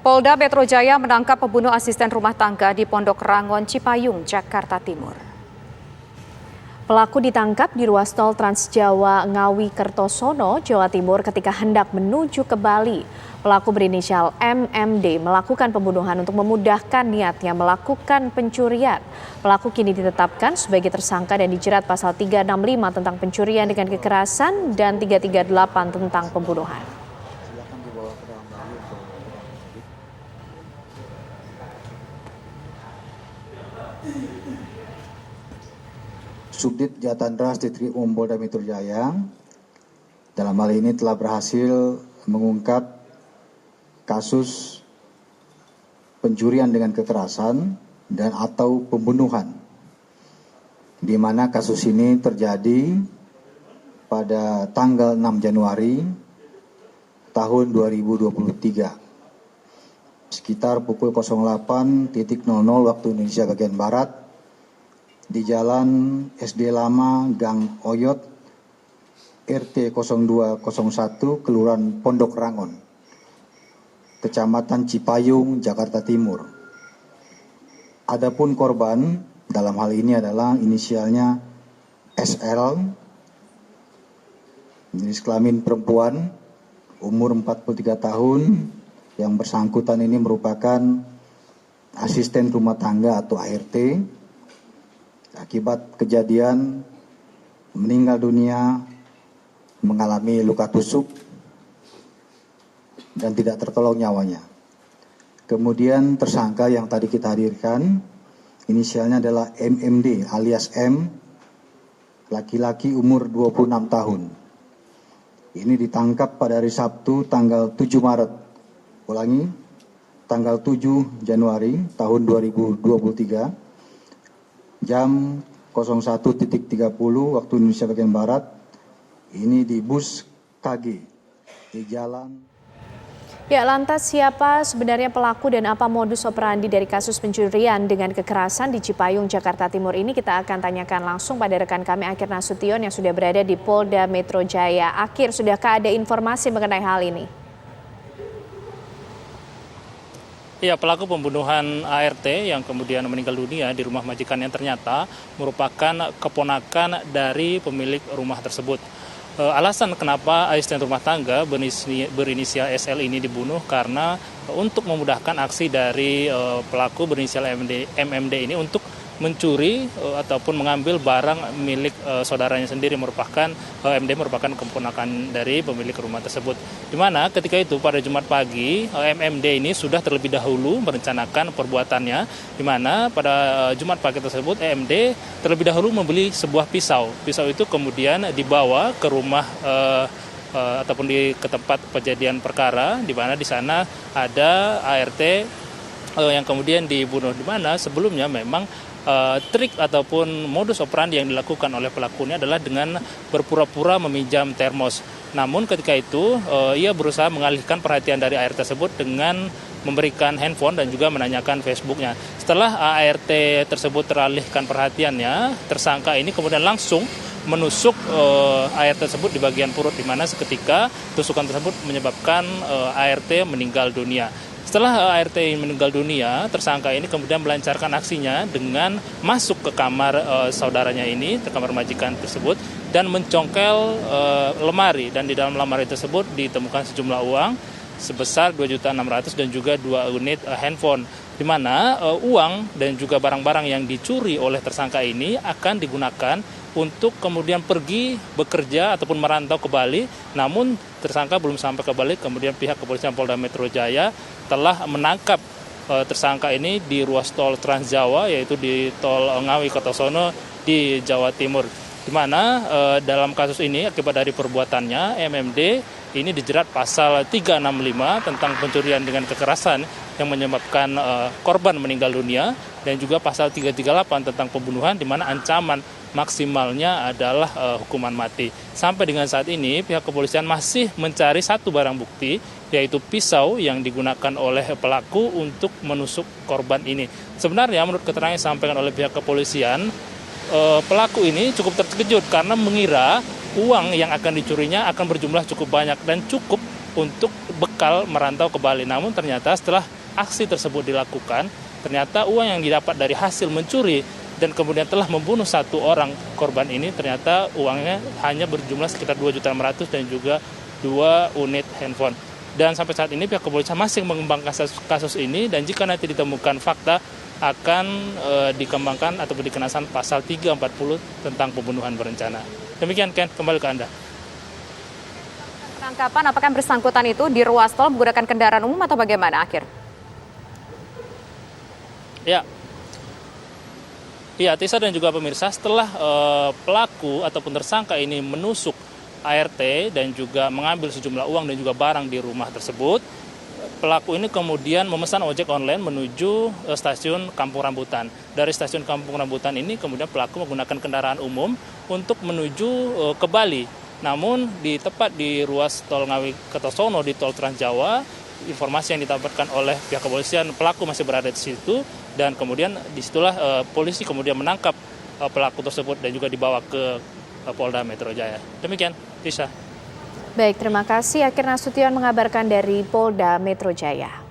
Polda Metro Jaya menangkap pembunuh asisten rumah tangga di Pondok Rangon, Cipayung, Jakarta Timur. Pelaku ditangkap di ruas tol Trans Jawa Ngawi Kertosono, Jawa Timur ketika hendak menuju ke Bali. Pelaku berinisial MMD melakukan pembunuhan untuk memudahkan niatnya melakukan pencurian. Pelaku kini ditetapkan sebagai tersangka dan dijerat pasal 365 tentang pencurian dengan kekerasan dan 338 tentang pembunuhan. Subdit Jatandra Ditreskrim Polda Metro Jaya dalam hal ini telah berhasil mengungkap kasus pencurian dengan kekerasan dan atau pembunuhan, di mana kasus ini terjadi pada tanggal 6 Januari tahun 2023 sekitar pukul 08.00 waktu Indonesia bagian Barat di Jalan SD Lama Gang Oyot RT 0201 Kelurahan Pondok Rangon, Kecamatan Cipayung, Jakarta Timur. Adapun korban dalam hal ini adalah inisialnya SL, jenis kelamin perempuan, umur 43 tahun, yang bersangkutan ini merupakan asisten rumah tangga atau ART. Akibat kejadian meninggal dunia mengalami luka tusuk dan tidak tertolong nyawanya. Kemudian tersangka yang tadi kita hadirkan inisialnya adalah MMD alias M, laki-laki umur 26 tahun. Ini ditangkap pada hari Sabtu tanggal 7 Maret. Ulangi, tanggal 7 Januari tahun 2023. Jam 01.30 waktu Indonesia bagian Barat, ini di bus KG di jalan. Ya, lantas siapa sebenarnya pelaku dan apa modus operandi dari kasus pencurian dengan kekerasan di Cipayung, Jakarta Timur ini? Kita akan tanyakan langsung pada rekan kami Akir Nasution yang sudah berada di Polda Metro Jaya. Akir, sudahkah ada informasi mengenai hal ini? Ya, pelaku pembunuhan ART yang kemudian meninggal dunia di rumah majikan yang ternyata merupakan keponakan dari pemilik rumah tersebut. Alasan kenapa asisten rumah tangga berinisial SL ini dibunuh karena untuk memudahkan aksi dari pelaku berinisial MMD ini untuk mencuri ataupun mengambil barang milik saudaranya sendiri, merupakan MD merupakan keponakan dari pemilik rumah tersebut. Di mana ketika itu pada Jumat pagi MMD ini sudah terlebih dahulu merencanakan perbuatannya, di mana pada Jumat pagi tersebut MD terlebih dahulu membeli sebuah pisau. Pisau itu kemudian dibawa ke rumah ataupun ke tempat kejadian perkara, di mana di sana ada ART yang kemudian dibunuh, di mana sebelumnya memang trik ataupun modus operandi yang dilakukan oleh pelakunya adalah dengan berpura-pura meminjam termos. Namun ketika itu ia berusaha mengalihkan perhatian dari ART tersebut dengan memberikan handphone dan juga menanyakan Facebooknya. Setelah ART tersebut teralihkan perhatiannya, tersangka ini kemudian langsung menusuk ART tersebut di bagian perut, di mana seketika tusukan tersebut menyebabkan ART meninggal dunia. Setelah ART meninggal dunia, tersangka ini kemudian melancarkan aksinya dengan masuk ke kamar saudaranya ini, ke kamar majikan tersebut, dan mencongkel lemari. Dan di dalam lemari tersebut ditemukan sejumlah uang sebesar 2.600.000 dan juga 2 unit handphone, di mana uang dan juga barang-barang yang dicuri oleh tersangka ini akan digunakan untuk kemudian pergi bekerja ataupun merantau ke Bali. Namun tersangka belum sampai ke Bali, kemudian pihak kepolisian Polda Metro Jaya telah menangkap tersangka ini di ruas tol Trans Jawa, yaitu di tol Ngawi Kertosono di Jawa Timur. Di mana dalam kasus ini akibat dari perbuatannya MMD ini dijerat pasal 365 tentang pencurian dengan kekerasan yang menyebabkan korban meninggal dunia, dan juga pasal 338 tentang pembunuhan, di mana ancaman maksimalnya adalah hukuman mati. Sampai dengan saat ini pihak kepolisian masih mencari satu barang bukti, yaitu pisau yang digunakan oleh pelaku untuk menusuk korban ini. Sebenarnya menurut keterangan yang disampaikan oleh pihak kepolisian, pelaku ini cukup terkejut karena mengira uang yang akan dicurinya akan berjumlah cukup banyak dan cukup untuk bekal merantau ke Bali. Namun ternyata setelah aksi tersebut dilakukan, ternyata uang yang didapat dari hasil mencuri dan kemudian telah membunuh satu orang korban ini, ternyata uangnya hanya berjumlah sekitar 2.600.000 dan juga 2 unit handphone. Dan sampai saat ini pihak kepolisian masih mengembangkan kasus ini, dan jika nanti ditemukan fakta akan dikembangkan atau dikenakan pasal 340 tentang pembunuhan berencana. Demikian Ken, kembali ke Anda. Penangkapan apakah yang bersangkutan itu di ruas tol menggunakan kendaraan umum atau bagaimana akhir? Ya, Tisa dan juga pemirsa, setelah pelaku ataupun tersangka ini menusuk ART dan juga mengambil sejumlah uang dan juga barang di rumah tersebut, pelaku ini kemudian memesan ojek online menuju stasiun Kampung Rambutan. Dari stasiun Kampung Rambutan ini kemudian pelaku menggunakan kendaraan umum untuk menuju ke Bali. Namun tepat di ruas tol Ngawi Kertosono di tol Trans Jawa, informasi yang didapatkan oleh pihak kepolisian, pelaku masih berada di situ, dan kemudian disitulah polisi kemudian menangkap pelaku tersebut dan juga dibawa ke Polda Metro Jaya. Demikian, Tisha. Baik, terima kasih. Akhir Nasution mengabarkan dari Polda Metro Jaya.